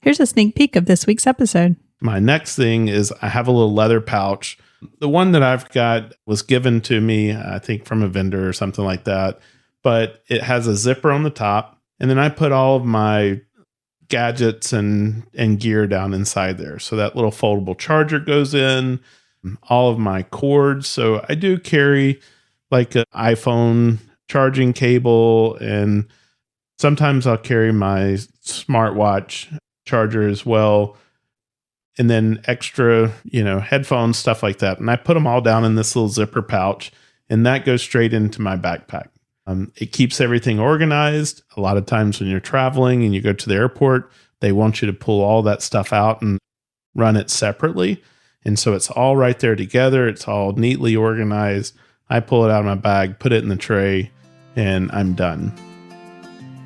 Here's a sneak peek of this week's episode. My next thing is I have a little leather pouch. The one that I've got was given to me, I think from a vendor or something like that, but it has a zipper on the top. And then I put all of my gadgets and gear down inside there. So that little foldable charger goes in, all of my cords. So I do carry like an iPhone charging cable, and sometimes I'll carry my smartwatch charger as well. And then extra, headphones, stuff like that. And I put them all down in this little zipper pouch, and that goes straight into my backpack. It keeps everything organized. A lot of times when you're traveling and you go to the airport, they want you to pull all that stuff out and run it separately. And so it's all right there together. It's all neatly organized. I pull it out of my bag, put it in the tray, and I'm done.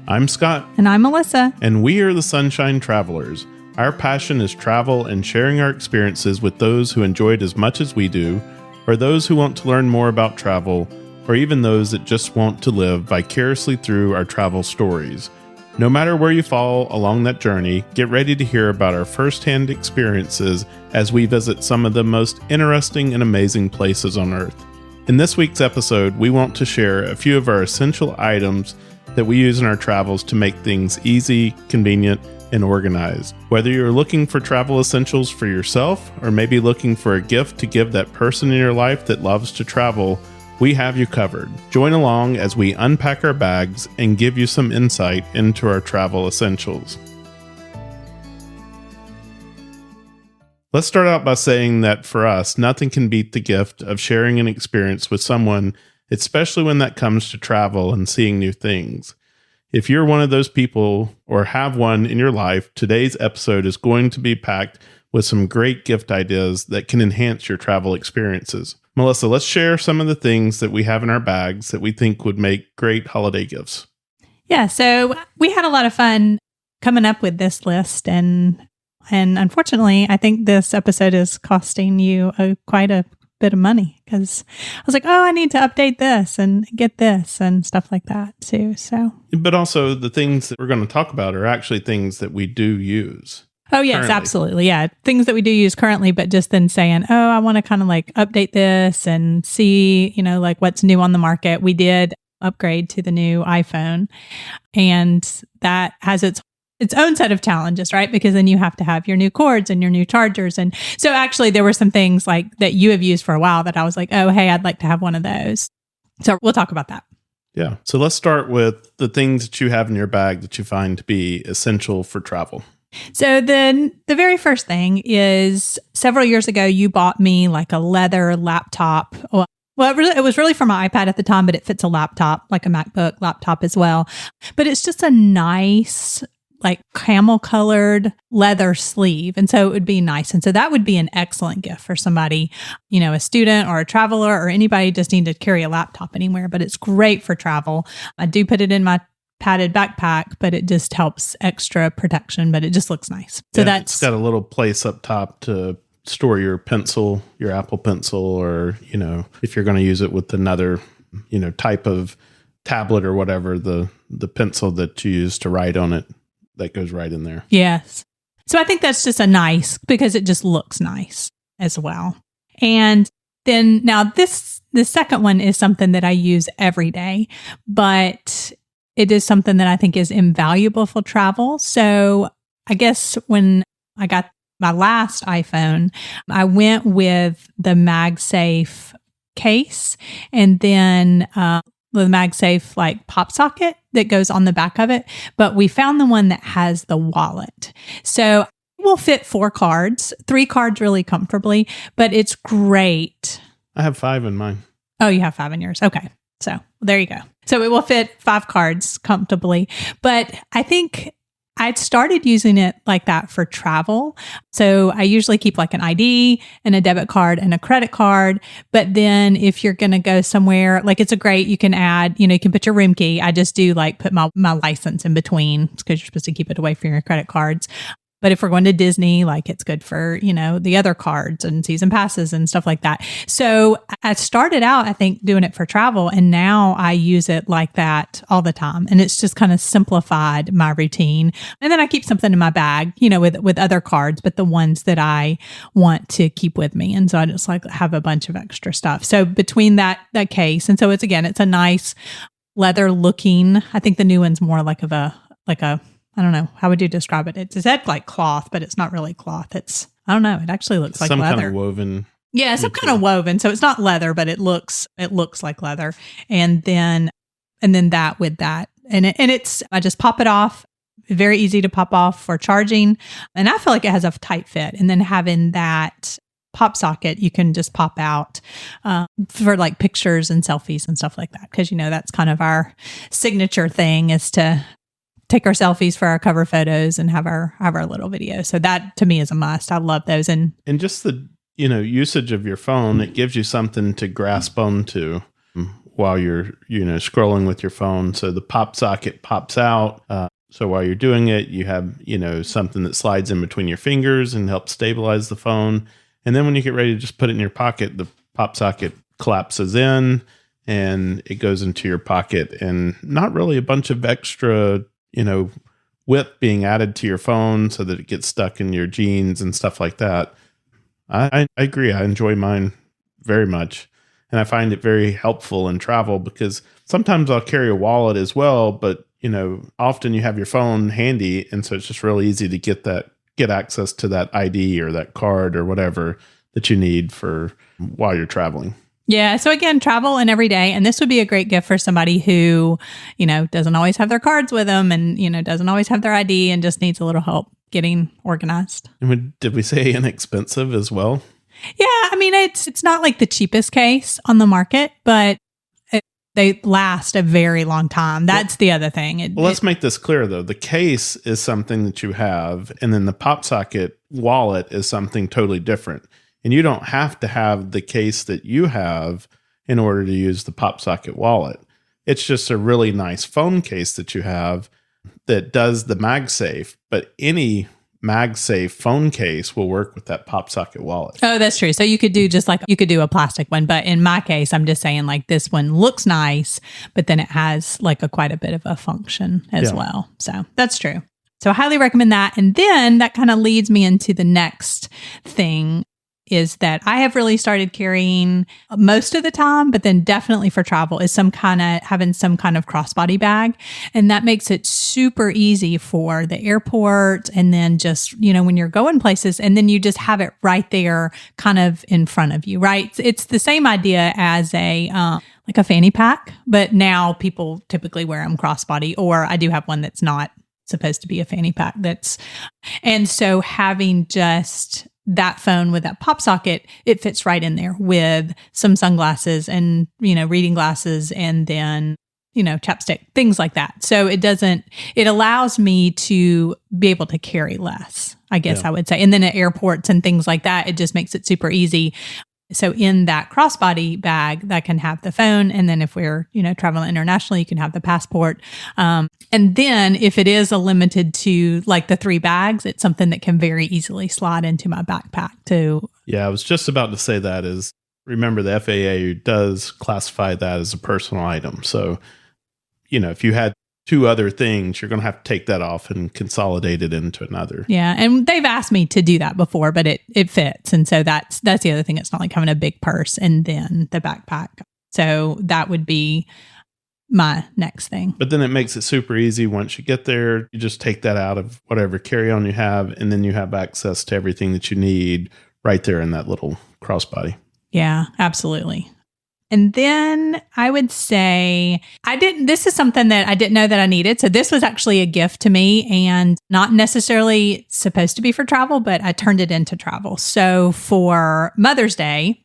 I'm Scott. And I'm Melissa. And we are the Sunshine Travelers. Our passion is travel and sharing our experiences with those who enjoy it as much as we do, or those who want to learn more about travel, or even those that just want to live vicariously through our travel stories. No matter where you fall along that journey, get ready to hear about our firsthand experiences as we visit some of the most interesting and amazing places on Earth. In this week's episode, we want to share a few of our essential items that we use in our travels to make things easy, convenient, and organized. Whether you're looking for travel essentials for yourself, or maybe looking for a gift to give that person in your life that loves to travel, we have you covered. Join along as we unpack our bags and give you some insight into our travel essentials. Let's start out by saying that for us, nothing can beat the gift of sharing an experience with someone, especially when that comes to travel and seeing new things. If you're one of those people or have one in your life, today's episode is going to be packed with some great gift ideas that can enhance your travel experiences. Melissa, let's share some of the things that we have in our bags that we think would make great holiday gifts. Yeah, so we had a lot of fun coming up with this list, and unfortunately, I think this episode is costing you quite a bit of money, because I was like, I need to update this and get this and stuff like that too. So, but also the things that we're going to talk about are actually things that we do use. Oh, yes, currently. Absolutely. Yeah. Things that we do use currently, but just then saying, I want to kind of like update this and see, like what's new on the market. We did upgrade to the new iPhone, and that has its own set of challenges, right? Because then you have to have your new cords and your new chargers. And so actually there were some things like that you have used for a while that I was like, hey, I'd like to have one of those. So we'll talk about that. Yeah. So let's start with the things that you have in your bag that you find to be essential for travel. So the very first thing is, several years ago, you bought me like a leather laptop. Well, it was really for my iPad at the time, but it fits a laptop, like a MacBook laptop as well. But it's just a nice, like camel colored leather sleeve. And so it would be nice. And so that would be an excellent gift for somebody, a student or a traveler or anybody just need to carry a laptop anywhere. But it's great for travel. I do put it in my padded backpack, but it just helps extra protection, but it just looks nice. So it's got a little place up top to store your pencil, your Apple Pencil, or, if you're going to use it with another, type of tablet or whatever, the pencil that you use to write on it, that goes right in there. Yes. So I think that's just because it just looks nice as well. And then now the second one is something that I use every day, but it is something that I think is invaluable for travel. So I guess when I got my last iPhone, I went with the MagSafe case, and then the MagSafe like pop socket that goes on the back of it. But we found the one that has the wallet. So it will fit 4 cards, 3 cards really comfortably, but it's great. I have 5 in mine. Oh, you have 5 in yours. Okay. So there you go. So it will fit 5 cards comfortably. But I think I'd started using it like that for travel. So I usually keep like an ID and a debit card and a credit card. But then if you're going to go somewhere, like you can add, you can put your room key. I just do like put my license in between because you're supposed to keep it away from your credit cards. But if we're going to Disney, like it's good for, the other cards and season passes and stuff like that. So I started out, I think, doing it for travel, and now I use it like that all the time. And it's just kind of simplified my routine. And then I keep something in my bag, with other cards, but the ones that I want to keep with me. And so I just like have a bunch of extra stuff. So between that case, and so it's a nice leather looking, I think the new one's more like a I don't know. How would you describe it? It's like cloth, but it's not really cloth. I don't know. It actually looks like leather. Some kind of woven. Yeah, some kind of woven. So it's not leather, but it looks like leather. And then that with that. And I just pop it off. Very easy to pop off for charging. And I feel like it has a tight fit. And then having that pop socket, you can just pop out for like pictures and selfies and stuff like that. Because, that's kind of our signature thing, is to take our selfies for our cover photos and have our little video. So that to me is a must. I love those. And just the, usage of your phone, it gives you something to grasp onto while you're, scrolling with your phone. So the pop socket pops out. So while you're doing it, you have, something that slides in between your fingers and helps stabilize the phone. And then when you get ready to just put it in your pocket, the pop socket collapses in and it goes into your pocket, and not really a bunch of extra width being added to your phone so that it gets stuck in your jeans and stuff like that. I agree. I enjoy mine very much. And I find it very helpful in travel, because sometimes I'll carry a wallet as well, but often you have your phone handy. And so it's just really easy to get access to that ID or that card or whatever that you need for while you're traveling. Yeah. So again, travel and every day. And this would be a great gift for somebody who, doesn't always have their cards with them and, doesn't always have their ID and just needs a little help getting organized. And did we say inexpensive as well? Yeah. I mean, it's not like the cheapest case on the market, but they last a very long time. That's the other thing. Let's make this clear, though. The case is something that you have, and then the pop socket wallet is something totally different. And you don't have to have the case that you have in order to use the pop socket wallet. It's just a really nice phone case that you have that does the MagSafe, but any MagSafe phone case will work with that pop socket wallet. Oh, that's true. So you could do a plastic one, but in my case, I'm just saying like this one looks nice, but then it has like quite a bit of a function as well. So that's true. So I highly recommend that. And then that kind of leads me into the next thing, is that I have really started carrying most of the time, but then definitely for travel, is having some kind of crossbody bag. And that makes it super easy for the airport. And then just, when you're going places, and then you just have it right there kind of in front of you, right? It's the same idea as like a fanny pack, but now people typically wear them crossbody, or I do have one that's not supposed to be a fanny pack. And so having just that phone with that pop socket, it fits right in there with some sunglasses and, reading glasses, and then, chapstick, things like that. So it allows me to be able to carry less, I guess I would say. And then at airports and things like that, it just makes it super easy. So in that crossbody bag, that can have the phone. And then if we're, traveling internationally, you can have the passport. And then if it is limited to like the 3 bags, it's something that can very easily slide into my backpack too. Yeah, I was just about to say that is, remember the FAA does classify that as a personal item. So, if you had 2 other things, you're going to have to take that off and consolidate it into another. Yeah. And they've asked me to do that before, but it fits. And so that's the other thing. It's not like having a big purse and then the backpack. So that would be my next thing. But then it makes it super easy. Once you get there, you just take that out of whatever carry-on you have, and then you have access to everything that you need right there in that little crossbody. Yeah, absolutely. And then I would say this is something that I didn't know that I needed. So this was actually a gift to me, and not necessarily supposed to be for travel, but I turned it into travel. So for Mother's Day,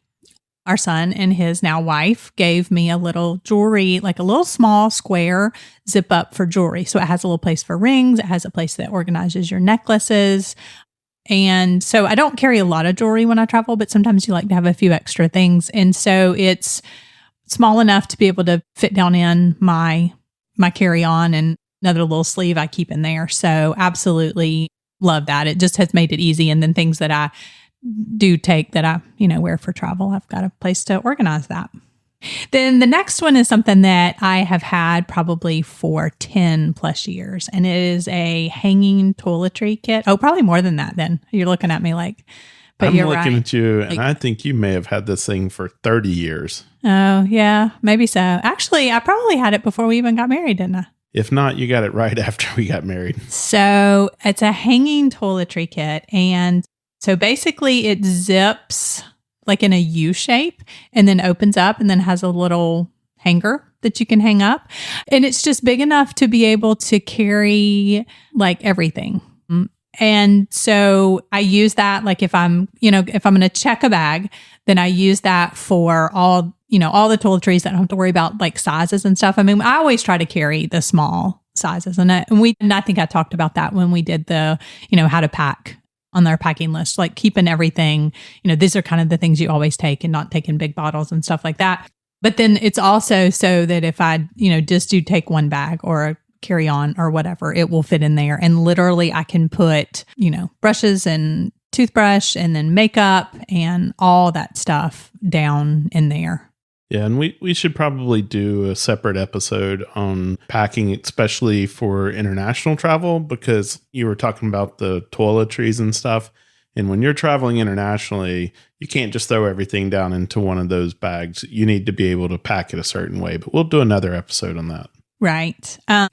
our son and his now wife gave me a little jewelry, like a little small square zip up for jewelry. So it has a little place for rings. It has a place that organizes your necklaces. And so I don't carry a lot of jewelry when I travel, but sometimes you like to have a few extra things. And so it's small enough to be able to fit down in my carry-on, and another little sleeve I keep in there. So absolutely love that. It just has made it easy. And then things that I do take that I, wear for travel, I've got a place to organize that. Then the next one is something that I have had probably for 10 plus years, and it is a hanging toiletry kit. Oh, probably more than that then. You're looking at me like, but you're right. I'm looking at you, and I think you may have had this thing for 30 years. Oh, yeah, maybe so. Actually, I probably had it before we even got married, didn't I? If not, you got it right after we got married. So it's a hanging toiletry kit, and so basically it zips like in a U shape and then opens up and then has a little hanger that you can hang up. And it's just big enough to be able to carry like everything. And so I use that like if I'm going to check a bag, then I use that for all the toiletries that I don't have to worry about like sizes and stuff. I mean, I always try to carry the small sizes and I think I talked about that when we did the, how to pack on their packing list, like keeping everything, these are kind of the things you always take and not taking big bottles and stuff like that. But then it's also so that if I, just do take one bag or a carry on or whatever, it will fit in there. And literally I can put, brushes and toothbrush and then makeup and all that stuff down in there. Yeah, and we should probably do a separate episode on packing, especially for international travel, because you were talking about the toiletries and stuff. And when you're traveling internationally, you can't just throw everything down into one of those bags. You need to be able to pack it a certain way. But we'll do another episode on that. Right. Yeah.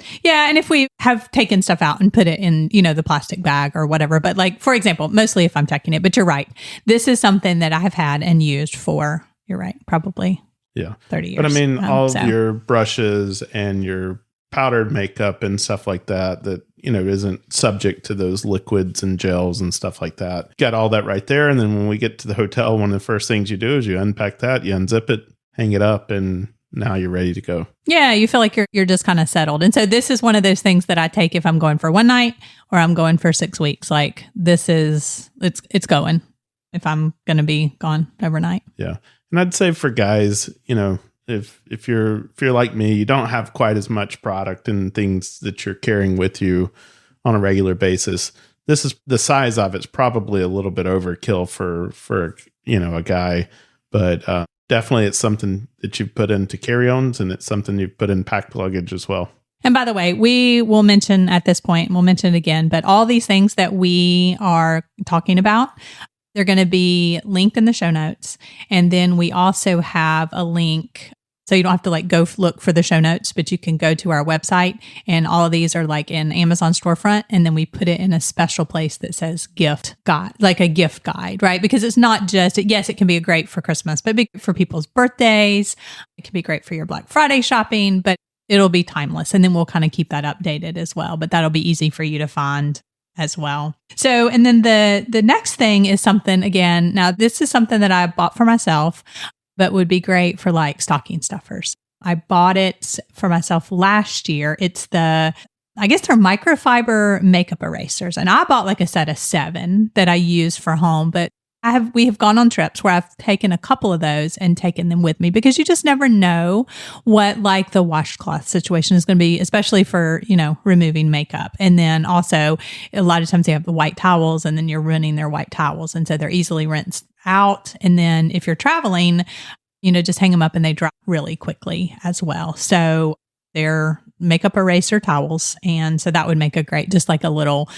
And if we have taken stuff out and put it in, the plastic bag or whatever, but like, for example, mostly if I'm checking it, but you're right. This is something that I have had and used for, you're right, probably 30 years. But I mean, all of your brushes and your powdered makeup and stuff like that, isn't subject to those liquids and gels and stuff like that. Got all that right there. And then when we get to the hotel, one of the first things you do is you unpack that, you unzip it, hang it up, and now you're ready to go. Yeah, you feel like you're just kind of settled. And so this is one of those things that I take if I'm going for one night or I'm going for 6 weeks. Like it's going if I'm going to be gone overnight. Yeah. And I'd say for guys, if you're like me, you don't have quite as much product and things that you're carrying with you on a regular basis. This is the size of it's probably a little bit overkill for a guy, but definitely it's something that you've put into carry-ons and it's something you've put in packed luggage as well. And by the way, we will mention at this point, we'll mention it again, but all these things that we are talking about, they're going to be linked in the show notes. And then we also have a link. So you don't have to like go look for the show notes, but you can go to our website and all of these are like in Amazon storefront. And then we put it in a special place that says gift guide, like a gift guide, right? Because it's not just, yes, it can be great for Christmas, but big for people's birthdays. It can be great for your Black Friday shopping, but it'll be timeless. And then we'll kind of keep that updated as well. But that'll be easy for you to find as well. So, and then the next thing is something, again, now this is something that I bought for myself, but would be great for like stocking stuffers. I bought it for myself last year. It's I guess they're microfiber makeup erasers. And I bought like a set of 7 that I use for home, but we have gone on trips where I've taken a couple of those and taken them with me because you just never know what like the washcloth situation is going to be, especially for, removing makeup. And then also a lot of times they have the white towels and then you're ruining their white towels. And so they're easily rinsed out. And then if you're traveling, just hang them up and they dry really quickly as well. So they're makeup eraser towels. And so that would make a great, just like a little,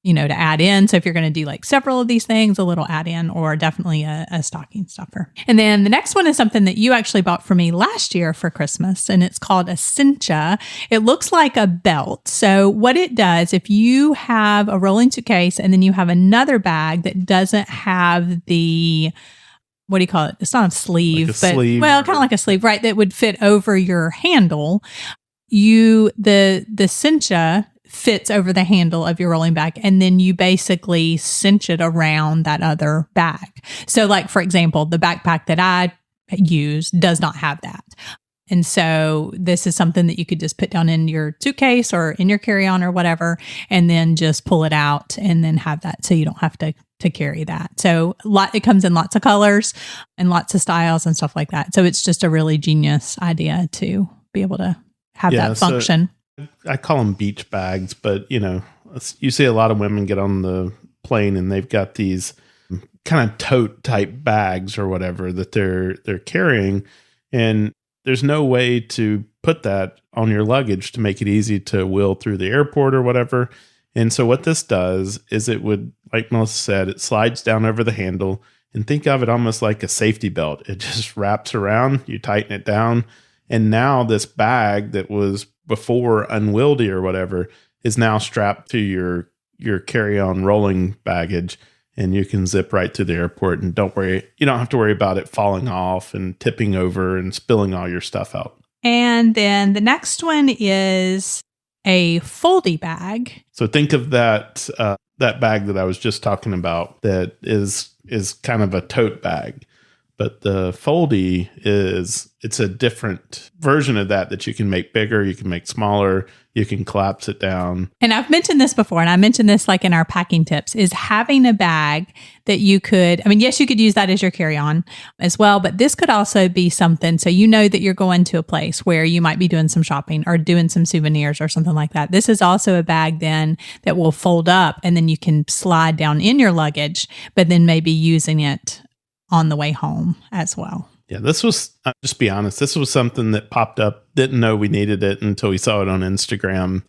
to add in. So if you're going to do like several of these things, a little add in or definitely a stocking stuffer. And then the next one is something that you actually bought for me last year for Christmas, and it's called a cincha. It looks like a belt. So what it does, if you have a rolling suitcase and then you have another bag that doesn't have the, what do you call it? It's not a sleeve, like sleeve. Well, kind of like a sleeve, right? That would fit over your handle. The cincha fits over the handle of your rolling bag, and then you basically cinch it around that other bag. So like, for example, the backpack that I use does not have that. And so this is something that you could just put down in your suitcase or in your carry-on or whatever, and then just pull it out and then have that so you don't have to carry that. So it comes in lots of colors and lots of styles and stuff like that. So it's just a really genius idea to be able to have that function. I call them beach bags, but you see a lot of women get on the plane and they've got these kind of tote type bags or whatever that they're carrying, and there's no way to put that on your luggage to make it easy to wheel through the airport or whatever. And so what this does is it would, like Melissa said, it slides down over the handle, and think of it almost like a safety belt. It just wraps around, you tighten it down, and now this bag that was before unwieldy or whatever is now strapped to your carry-on rolling baggage, and you can zip right to the airport, and you don't have to worry about it falling off and tipping over and spilling all your stuff out. And then the next one is a foldy bag. So think of that bag that I was just talking about that is kind of a tote bag. But the foldy it's a different version of that you can make bigger, you can make smaller, you can collapse it down. And I've mentioned this before, and I mentioned this like in our packing tips, is having a bag that you could, yes, you could use that as your carry-on as well, but this could also be something, so you know that you're going to a place where you might be doing some shopping or doing some souvenirs or something like that. This is also a bag then that will fold up, and then you can slide down in your luggage, but then maybe using it on the way home as well. Yeah, this was, just be honest, this was something that popped up, didn't know we needed it until we saw it on Instagram.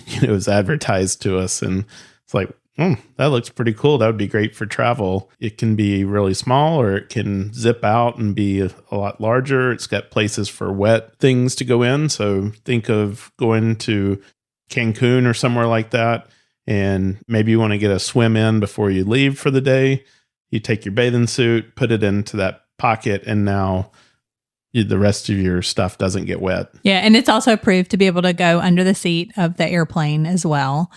It was advertised to us, and it's like, that looks pretty cool. That would be great for travel. It can be really small, or it can zip out and be a lot larger. It's got places for wet things to go in. So think of going to Cancun or somewhere like that, and maybe you want to get a swim in before you leave for the day. You take your bathing suit, put it into that pocket, and now the rest of your stuff doesn't get wet. Yeah, and it's also approved to be able to go under the seat of the airplane as well.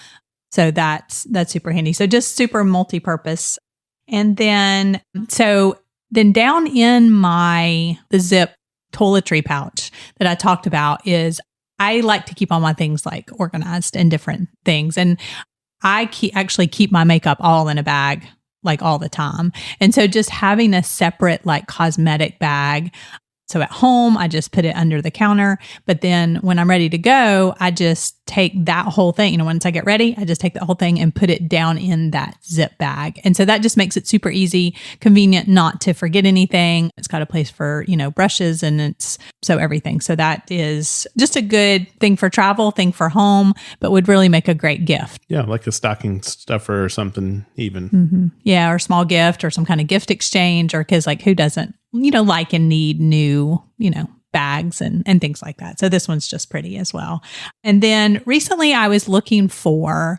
So that's super handy. So just super multi-purpose. And then down in the zip toiletry pouch that I talked about is I like to keep all my things like organized in different things. And I actually keep my makeup all in a bag like all the time. And so just having a separate like cosmetic bag. So at home, I just put it under the counter. But then when I'm ready to go, I just take that whole thing. Once I get ready, I just take that whole thing and put it down in that zip bag. And so that just makes it super easy, convenient, not to forget anything. It's got a place for, brushes, and so everything. So that is just a good thing for travel, thing for home, but would really make a great gift. Yeah, like a stocking stuffer or something even. Mm-hmm. Yeah, or a small gift or some kind of gift exchange, or because like who doesn't, like and need new, bags and things like that. So this one's just pretty as well. And then recently I was looking for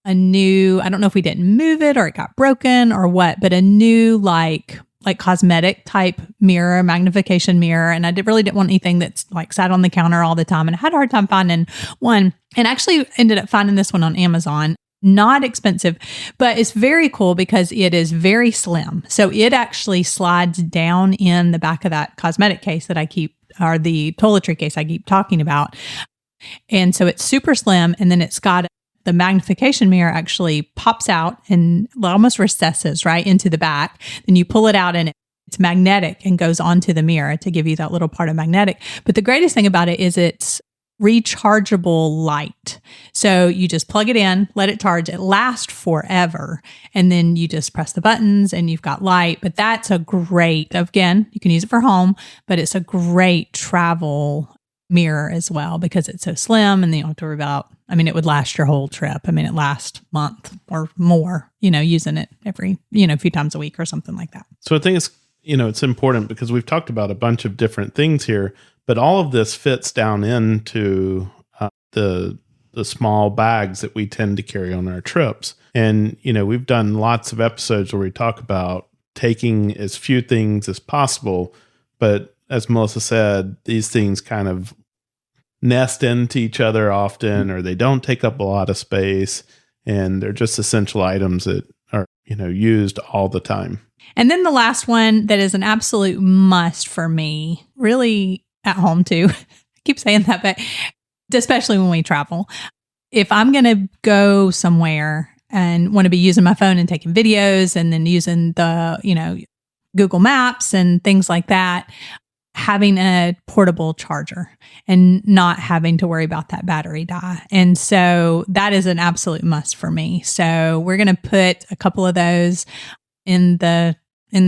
a new, I don't know if we didn't move it or it got broken or what, but a new like cosmetic type mirror, magnification mirror. And I really didn't want anything that's like sat on the counter all the time. And I had a hard time finding one, and actually ended up finding this one on Amazon. Not expensive, but it's very cool because it is very slim. So it actually slides down in the back of that cosmetic case that I keep, or the toiletry case I keep talking about. And so it's super slim. And then it's got the magnification mirror actually pops out and almost recesses right into the back. Then you pull it out and it's magnetic and goes onto the mirror to give you that little part of magnetic. But the greatest thing about it is it's rechargeable light. So you just plug it in, let it charge, it lasts forever. And then you just press the buttons and you've got light. But that's again, you can use it for home, but it's a great travel mirror as well because it's so slim, and then you don't have to worry about, it would last your whole trip. It lasts a month or more, using it every, a few times a week or something like that. So I think it's important because we've talked about a bunch of different things here, but all of this fits down into the small bags that we tend to carry on our trips. And, we've done lots of episodes where we talk about taking as few things as possible. But as Melissa said, these things kind of nest into each other often, or they don't take up a lot of space. And they're just essential items that are, used all the time. And then the last one that is an absolute must for me, really at home too. I keep saying that, but especially when we travel. If I'm going to go somewhere and want to be using my phone and taking videos and then using the, Google Maps and things like that, having a portable charger and not having to worry about that battery die. And so that is an absolute must for me. So we're going to put a couple of those in the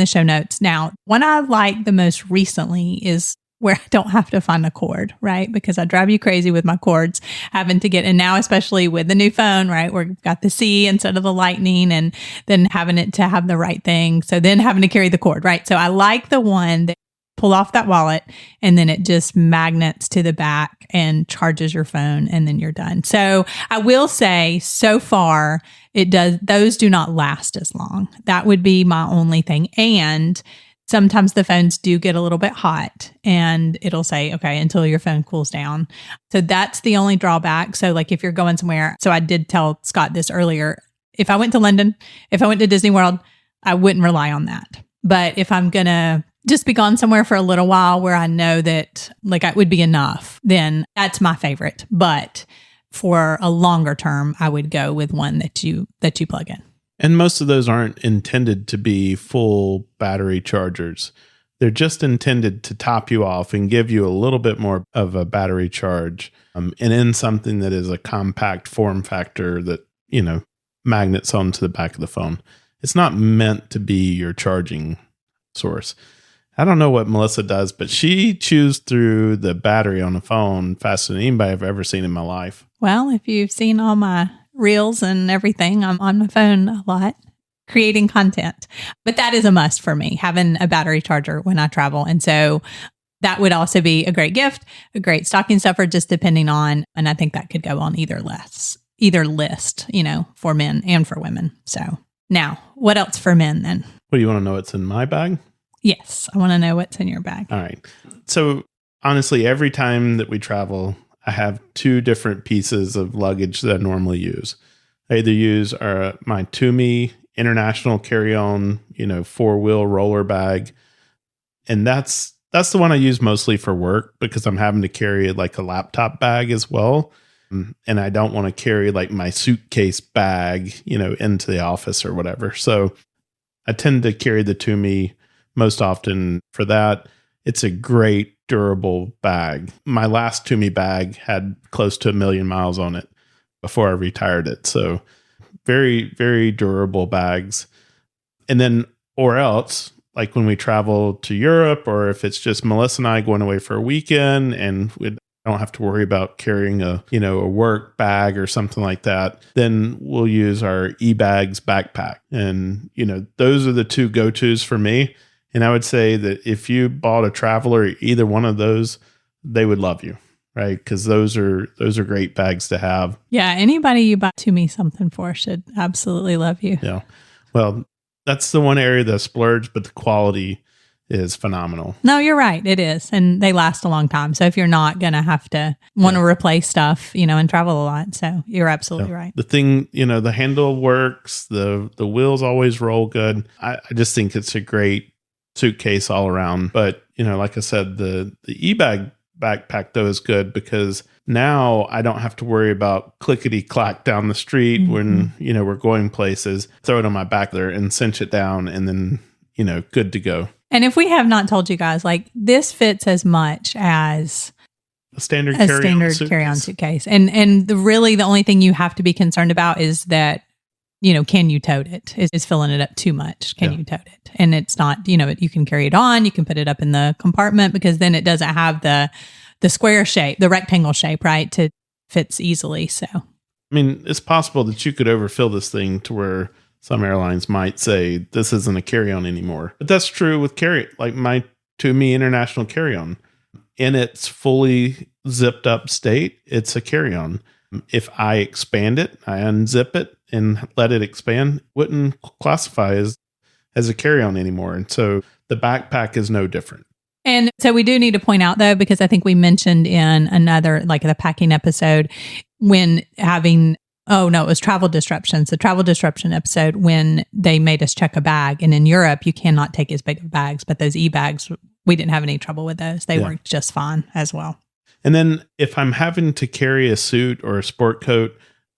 show notes. Now, one I like the most recently is where I don't have to find a cord, right? Because I drive you crazy with my cords having to get, and now especially with the new phone, right? Where we've got the C instead of the lightning, and then having it to have the right thing. So then having to carry the cord, right? So I like the one that pull off that wallet and then it just magnets to the back and charges your phone and then you're done. So I will say so far those do not last as long. That would be my only thing. And sometimes the phones do get a little bit hot and it'll say, okay, until your phone cools down. So that's the only drawback. So like if you're going somewhere, so I did tell Scott this earlier, if I went to London, if I went to Disney World, I wouldn't rely on that. But if I'm going to just be gone somewhere for a little while where I know that like it would be enough, then that's my favorite. But for a longer term, I would go with one that you plug in. And most of those aren't intended to be full battery chargers. They're just intended to top you off and give you a little bit more of a battery charge, and in something that is a compact form factor that, magnets onto the back of the phone. It's not meant to be your charging source. I don't know what Melissa does, but she chews through the battery on the phone faster than anybody I've ever seen in my life. Well, if you've seen all my reels and everything, I'm on my phone a lot creating content. But that is a must for me, having a battery charger when I travel. And so that would also be a great gift, a great stocking stuffer, just depending on, and I think that could go on either list, for men and for women. So now, what else for men then? What do you want to know what's in my bag? Yes, I want to know what's in your bag. All right. So honestly, every time that we travel, I have two different pieces of luggage that I normally use. I either use my Tumi international carry-on, 4-wheel roller bag. And that's the one I use mostly for work because I'm having to carry like a laptop bag as well. And I don't want to carry like my suitcase bag, into the office or whatever. So I tend to carry the Tumi most often for that. It's a great durable bag. My last Tumi bag had close to 1 million miles on it before I retired it. So very, very durable bags. And then, or else, like when we travel to Europe, or if it's just Melissa and I going away for a weekend and we don't have to worry about carrying a work bag or something like that, then we'll use our eBags backpack. And, those are the two go-tos for me. And I would say that if you bought a Traveler, either one of those, they would love you, right? Because those are great bags to have. Yeah, anybody you buy Tumi something for should absolutely love you. Yeah. Well, that's the one area that I splurge, but the quality is phenomenal. No, you're right. It is. And they last a long time. So if you're not going to have to want to replace stuff, and travel a lot. So you're absolutely right. The thing, the handle works, the wheels always roll good. I just think it's a great suitcase all around. But, like I said, the eBag backpack though is good because now I don't have to worry about clickety clack down the street when, we're going places. Throw it on my back there and cinch it down and then, good to go. And if we have not told you guys, like this fits as much as a standard carry-on suitcase. And the only thing you have to be concerned about is that, can you tote it? Is filling it up too much? Can you tote it? And it's not, you can carry it on, you can put it up in the compartment because then it doesn't have the square shape, the rectangle shape, right? To fits easily. So, I mean, it's possible that you could overfill this thing to where some airlines might say this isn't a carry-on anymore. But that's true with like my Tumi international carry-on. In its fully zipped up state, it's a carry-on. If I expand it, I unzip it and let it expand, wouldn't classify as a carry-on anymore. And so the backpack is no different. And so we do need to point out though, because I think we mentioned in another, like the packing episode, when having, it was travel disruptions, the travel disruption episode when they made us check a bag. And in Europe, you cannot take as big of bags, but those e-bags, we didn't have any trouble with those. They worked just fine as well. And then if I'm having to carry a suit or a sport coat,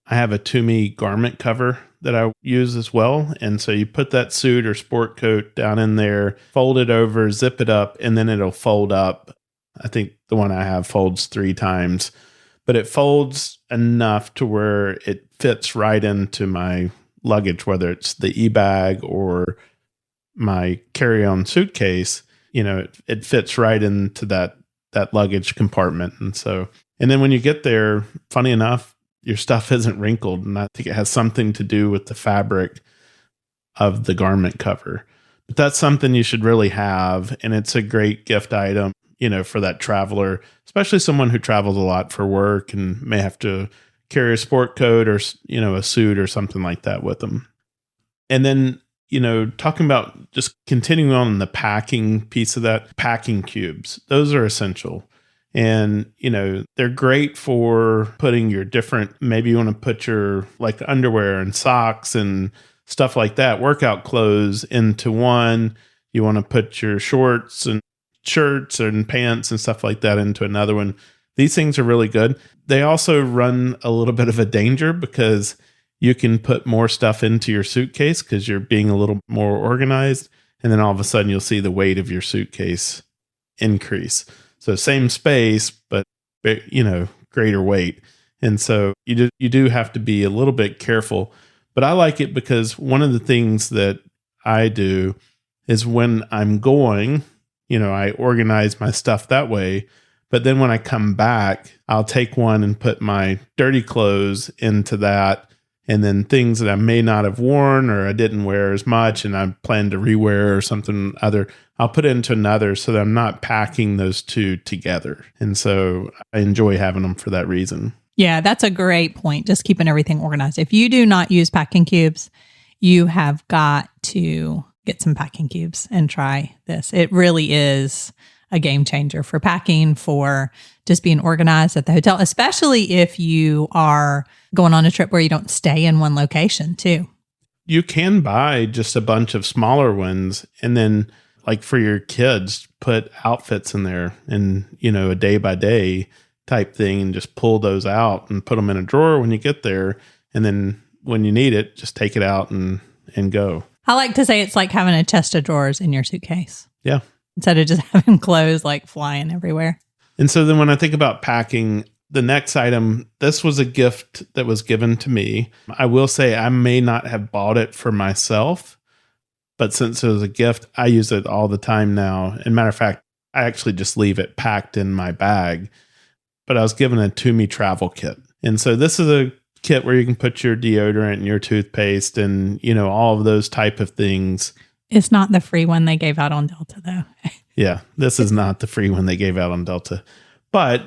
I have a Tumi garment cover that I use as well. And so you put that suit or sport coat down in there, fold it over, zip it up, and then it'll fold up. I think the one I have folds 3 times, but it folds enough to where it fits right into my luggage, whether it's the e-bag or my carry-on suitcase. It fits right into that luggage compartment. And then when you get there, funny enough, your stuff isn't wrinkled. And I think it has something to do with the fabric of the garment cover. But that's something you should really have. And it's a great gift item, for that traveler, especially someone who travels a lot for work and may have to carry a sport coat or, a suit or something like that with them. And then, talking about just continuing on the packing piece of that, packing cubes, those are essential. And, they're great for putting your different, maybe you want to put your like underwear and socks and stuff like that, workout clothes into one. You want to put your shorts and shirts and pants and stuff like that into another one. These things are really good. They also run a little bit of a danger because you can put more stuff into your suitcase because you're being a little more organized. And then all of a sudden you'll see the weight of your suitcase increase. So same space, but greater weight. And so you do have to be a little bit careful. But I like it because one of the things that I do is when I'm going, I organize my stuff that way. But then when I come back, I'll take one and put my dirty clothes into that. And then things that I may not have worn or I didn't wear as much and I plan to rewear or something other, I'll put it into another so that I'm not packing those two together. And so I enjoy having them for that reason. Yeah, that's a great point. Just keeping everything organized. If you do not use packing cubes, you have got to get some packing cubes and try this. It really is a game changer for packing, for just being organized at the hotel, especially if you are going on a trip where you don't stay in one location too. You can buy just a bunch of smaller ones and then like for your kids, put outfits in there and, a day by day type thing and just pull those out and put them in a drawer when you get there. And then when you need it, just take it out and go. I like to say it's like having a chest of drawers in your suitcase. Yeah. Instead of just having clothes like flying everywhere. And so then when I think about packing, the next item, this was a gift that was given to me. I will say I may not have bought it for myself, but since it was a gift, I use it all the time now. And matter of fact, I actually just leave it packed in my bag. But I was given a Toomey travel kit. And so this is a kit where you can put your deodorant and your toothpaste and, all of those type of things. It's not the free one they gave out on Delta, though. Yeah, this is not the free one they gave out on Delta. But,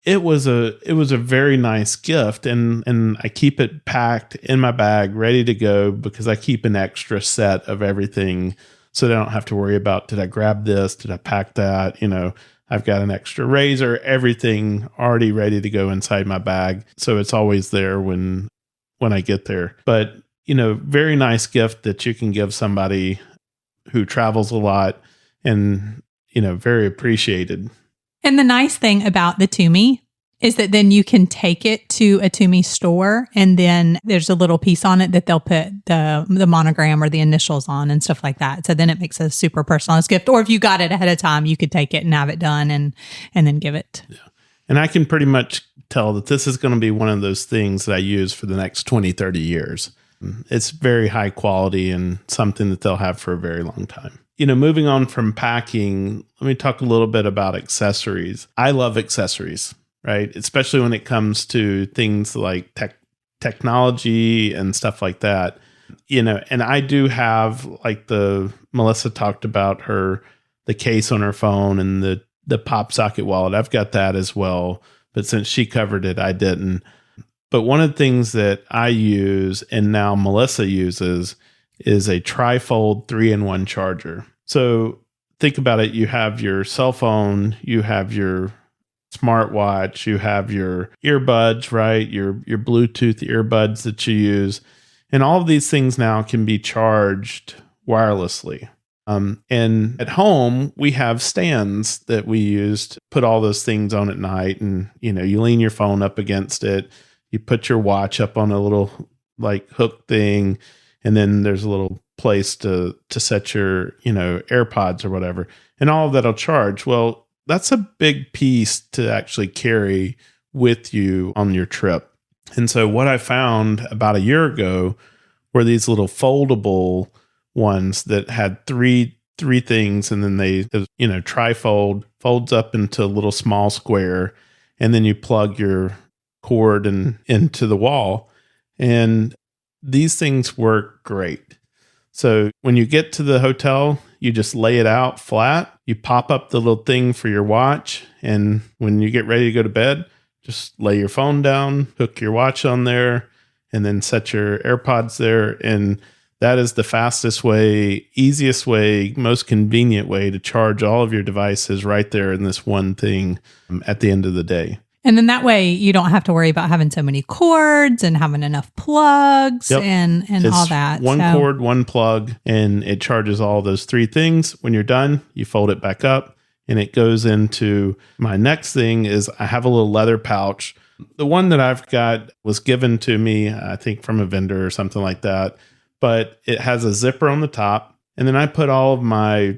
it was a very nice gift. And I keep it packed in my bag, ready to go, because I keep an extra set of everything so that I don't have to worry about, did I grab this? Did I pack that? I've got an extra razor, everything already ready to go inside my bag. So it's always there when I get there. But, very nice gift that you can give somebody who travels a lot and, very appreciated. And the nice thing about the Toomey is that then you can take it to a Toomey store and then there's a little piece on it that they'll put the monogram or the initials on and stuff like that. So then it makes a super personalized gift. Or if you got it ahead of time, you could take it and have it done and then give it. Yeah. And I can pretty much tell that this is going to be one of those things that I use for the next 20, 30 years. It's very high quality and something that they'll have for a very long time. Moving on from packing, let me talk a little bit about accessories. I love accessories, right? Especially when it comes to things like technology and stuff like that. And I do have like Melissa talked about the case on her phone and the pop socket wallet. I've got that as well. But since she covered it, I didn't. But one of the things that I use and now Melissa uses is a trifold 3-in-1 charger. So think about it. You have your cell phone, you have your smartwatch, you have your earbuds, right? Your Bluetooth earbuds that you use. And all of these things now can be charged wirelessly. And at home, we have stands that we use to put all those things on at night. And, you lean your phone up against it. You put your watch up on a little like hook thing, and then there's a little place to set your, AirPods or whatever, and all of that'll charge. Well, that's a big piece to actually carry with you on your trip. And so what I found about a year ago were these little foldable ones that had three things, and then they, trifold, folds up into a little small square, and then you plug your cord into the wall. And these things work great. So when you get to the hotel, you just lay it out flat. You pop up the little thing for your watch. And when you get ready to go to bed, just lay your phone down, hook your watch on there, and then set your AirPods there. And that is the fastest way, easiest way, most convenient way to charge all of your devices right there in this one thing at the end of the day. And then that way you don't have to worry about having so many cords and having enough plugs and all that. One cord, one plug, and it charges all those three things. When you're done, you fold it back up, and it goes into my next thing is I have a little leather pouch. The one that I've got was given to me, I think from a vendor or something like that, but it has a zipper on the top. And then I put all of my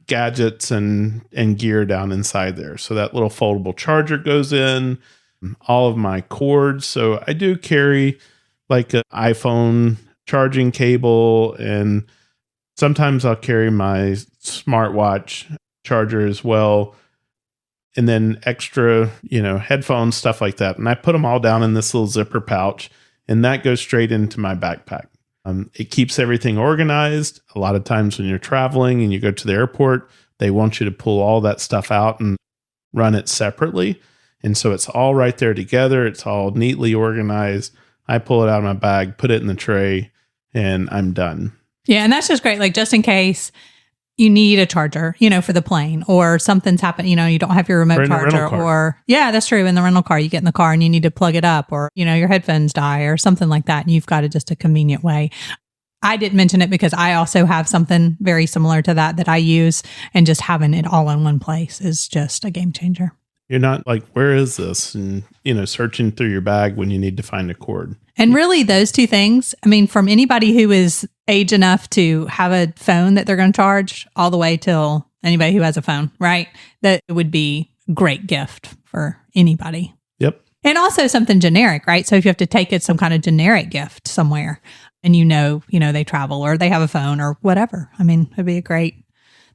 gadgets and gear down inside there. So that little foldable charger goes in, all of my cords. So I do carry like an iPhone charging cable, and sometimes I'll carry my smartwatch charger as well. And then extra, headphones, stuff like that. And I put them all down in this little zipper pouch, and that goes straight into my backpack. It keeps everything organized. A lot of times when you're traveling and you go to the airport, they want you to pull all that stuff out and run it separately. And so it's all right there together. It's all neatly organized. I pull it out of my bag, put it in the tray, and I'm done. Yeah, and that's just great. Like, just in case you need a charger, for the plane, or something's happened, you don't have your remote charger, or that's true. In the rental car, you get in the car and you need to plug it up, or, your headphones die or something like that. And you've got just a convenient way. I didn't mention it because I also have something very similar to that I use, and just having it all in one place is just a game changer. You're not like, where is this? And, searching through your bag when you need to find a cord. And really those two things, from anybody who is age enough to have a phone that they're going to charge, all the way till anybody who has a phone, right? That would be a great gift for anybody. Yep. And also something generic, right? So if you have to take it some kind of generic gift somewhere, and they travel or they have a phone or whatever. It'd be a great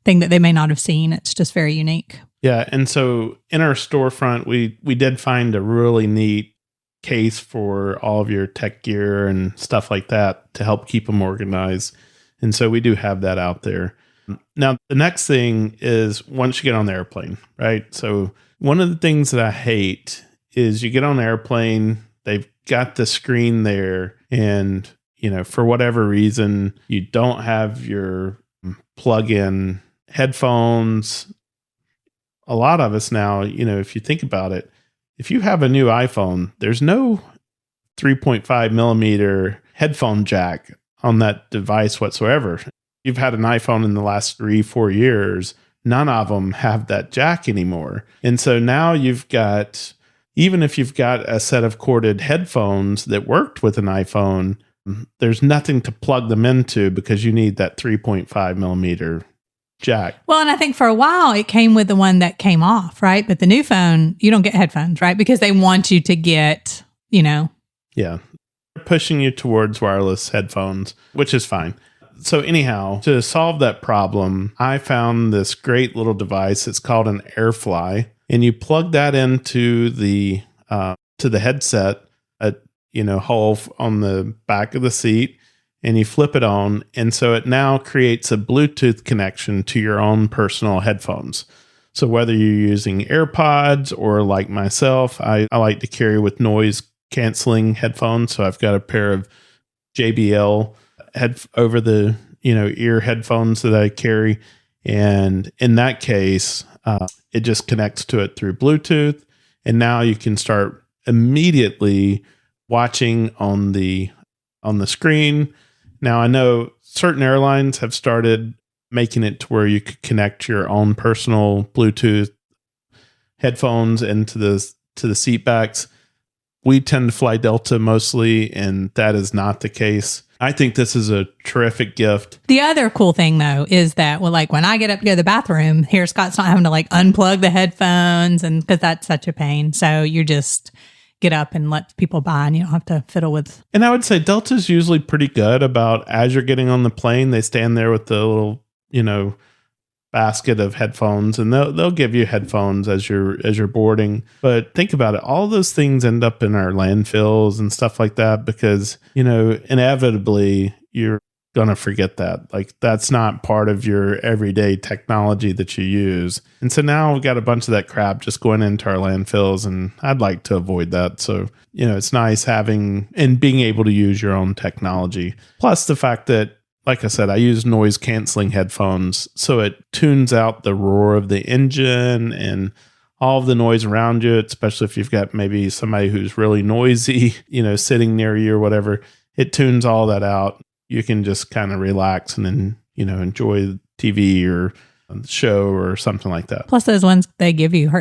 thing that they may not have seen. It's just very unique. Yeah. And so in our storefront, we did find a really neat case for all of your tech gear and stuff like that to help keep them organized. And so we do have that out there. Now, the next thing is once you get on the airplane, right? So one of the things that I hate is you get on the airplane, they've got the screen there, and, for whatever reason, you don't have your plug-in headphones. A lot of us now, if you think about it, if you have a new iPhone, there's no 3.5 millimeter headphone jack on that device whatsoever. You've had an iPhone in the last 3-4 years, none of them have that jack anymore. And so now even if you've got a set of corded headphones that worked with an iPhone, there's nothing to plug them into because you need that 3.5 millimeter jack. Well, and I think for a while it came with the one that came off, right? But the new phone, you don't get headphones, right? Because they want you to get, Yeah. They're pushing you towards wireless headphones, which is fine. So anyhow, to solve that problem, I found this great little device. It's called an AirFly, and you plug that into the headset, hole on the back of the seat, and you flip it on. And so it now creates a Bluetooth connection to your own personal headphones. So whether you're using AirPods or like myself, I like to carry with noise canceling headphones. So I've got a pair of JBL over the ear headphones that I carry. And in that case, it just connects to it through Bluetooth. And now you can start immediately watching on the screen. Now I know certain airlines have started making it to where you could connect your own personal Bluetooth headphones into the seat backs. We tend to fly Delta mostly, and that is not the case. I think this is a terrific gift. The other cool thing, though, is that, well, like when I get up to go to the bathroom, here Scott's not having to like unplug the headphones, and because that's such a pain. So you just get up and let people by, and you don't have to fiddle with. And I would say Delta's usually pretty good about, as you're getting on the plane, they stand there with the little, basket of headphones, and they'll give you headphones as you're boarding. But think about it, all those things end up in our landfills and stuff like that because inevitably you're gonna forget that. Like, that's not part of your everyday technology that you use. And so now we've got a bunch of that crap just going into our landfills, and I'd like to avoid that. So it's nice having and being able to use your own technology, plus the fact that, like I said, I use noise canceling headphones, so it tunes out the roar of the engine and all of the noise around you, especially if you've got maybe somebody who's really noisy, sitting near you or whatever. It tunes all that out. You can just kind of relax and then, enjoy TV or the show or something like that. Plus those ones they give you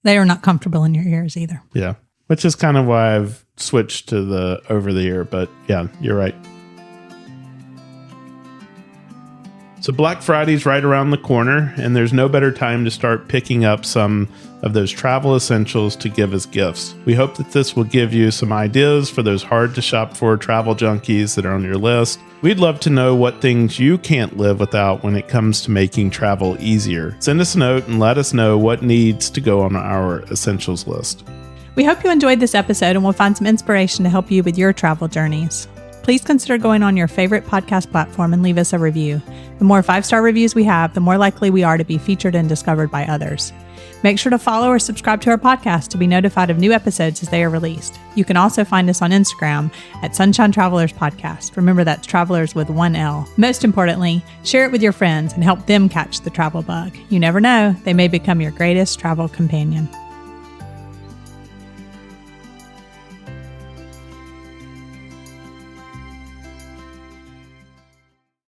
they are not comfortable in your ears either. Yeah, which is kind of why I've switched to the over the ear, but yeah, you're right. So Black Friday's right around the corner, and there's no better time to start picking up some of those travel essentials to give as gifts. We hope that this will give you some ideas for those hard to shop for travel junkies that are on your list. We'd love to know what things you can't live without when it comes to making travel easier. Send us a note and let us know what needs to go on our essentials list. We hope you enjoyed this episode and will find some inspiration to help you with your travel journeys. Please consider going on your favorite podcast platform and leave us a review. The more 5-star reviews we have, the more likely we are to be featured and discovered by others. Make sure to follow or subscribe to our podcast to be notified of new episodes as they are released. You can also find us on Instagram at Sunshine Travelers Podcast. Remember, that's Travelers with 1 L. Most importantly, share it with your friends and help them catch the travel bug. You never know, they may become your greatest travel companion.